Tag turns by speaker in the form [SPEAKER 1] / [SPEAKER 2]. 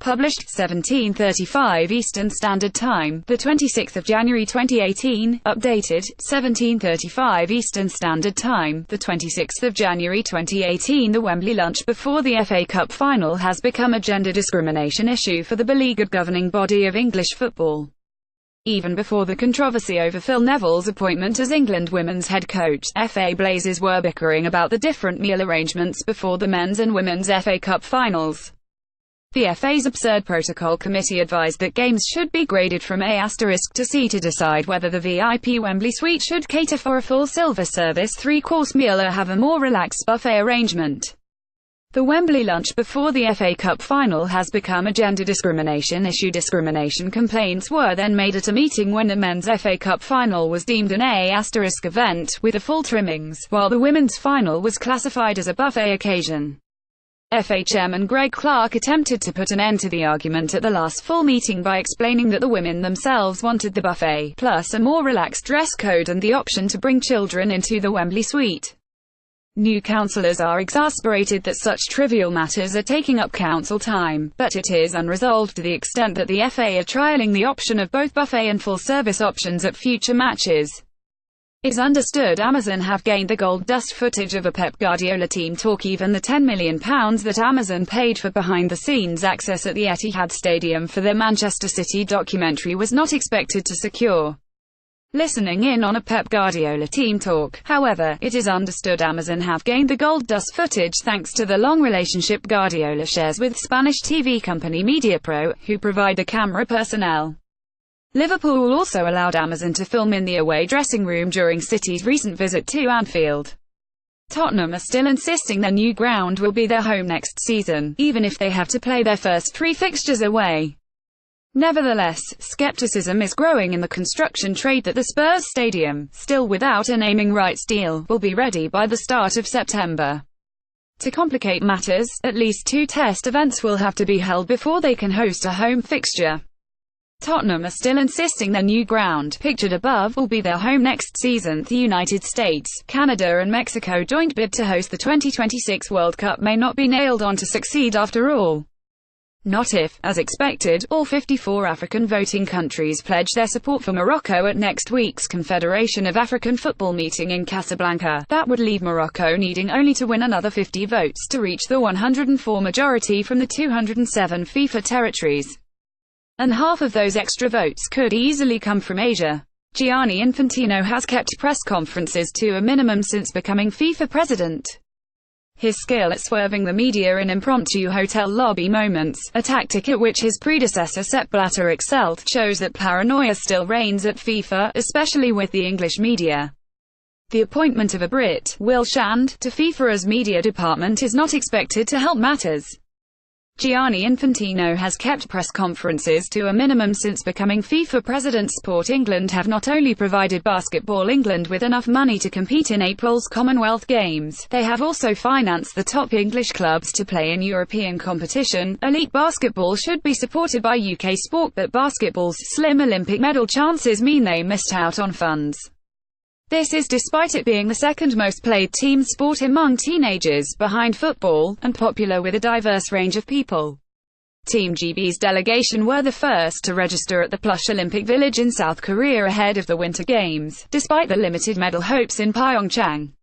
[SPEAKER 1] Published 17:35 Eastern Standard Time, the 26th of January 2018. Updated 17:35 Eastern Standard Time, the 26th of January 2018. The Wembley lunch before the FA Cup final has become a gender discrimination issue for the beleaguered governing body of English football. Even before the controversy over Phil Neville's appointment as England women's head coach, FA Blazers were bickering about the different meal arrangements before the men's and women's FA Cup finals. The FA's Absurd Protocol Committee advised that games should be graded from A** to C to decide whether the VIP Wembley suite should cater for a full silver service three-course meal or have a more relaxed buffet arrangement. The Wembley lunch before the FA Cup final has become a gender discrimination issue. Discrimination complaints were then made at a meeting when the men's FA Cup final was deemed an A** event, with the full trimmings, while the women's final was classified as a buffet occasion. FA Chairman Greg Clark attempted to put an end to the argument at the last full meeting by explaining that the women themselves wanted the buffet, plus a more relaxed dress code and the option to bring children into the Wembley suite. New councillors are exasperated that such trivial matters are taking up council time, but it is unresolved to the extent that the FA are trialling the option of both buffet and full-service options at future matches. It's understood Amazon have gained the gold dust footage of a Pep Guardiola team talk. Even the £10 million that Amazon paid for behind-the-scenes access at the Etihad Stadium for their Manchester City documentary was not expected to secure listening in on a Pep Guardiola team talk. However, it is understood Amazon have gained the gold dust footage thanks to the long relationship Guardiola shares with Spanish TV company MediaPro, who provide the camera personnel. Liverpool also allowed Amazon to film in the away dressing room during City's recent visit to Anfield. Tottenham are still insisting their new ground will be their home next season, even if they have to play their first 3 fixtures away. Nevertheless, skepticism is growing in the construction trade that the Spurs stadium, still without a naming rights deal, will be ready by the start of September. To complicate matters, at least 2 test events will have to be held before they can host a home fixture. Tottenham are still insisting their new ground, pictured above, will be their home next season. The United States, Canada and Mexico joint bid to host the 2026 World Cup may not be nailed on to succeed after all. Not if, as expected, all 54 African voting countries pledge their support for Morocco at next week's Confederation of African Football meeting in Casablanca. That would leave Morocco needing only to win another 50 votes to reach the 104 majority from the 207 FIFA territories. And half of those extra votes could easily come from Asia. Gianni Infantino has kept press conferences to a minimum since becoming FIFA president. His skill at swerving the media in impromptu hotel lobby moments, a tactic at which his predecessor Sepp Blatter excelled, shows that paranoia still reigns at FIFA, especially with the English media. The appointment of a Brit, Will Shand, to FIFA's media department is not expected to help matters. Gianni Infantino has kept press conferences to a minimum since becoming FIFA president. Sport England have not only provided Basketball England with enough money to compete in April's Commonwealth Games, they have also financed the top English clubs to play in European competition. Elite basketball should be supported by UK sport, but basketball's slim Olympic medal chances mean they missed out on funds. This is despite it being the second most played team sport among teenagers, behind football, and popular with a diverse range of people. Team GB's delegation were the first to register at the plush Olympic Village in South Korea ahead of the Winter Games, despite the limited medal hopes in Pyeongchang.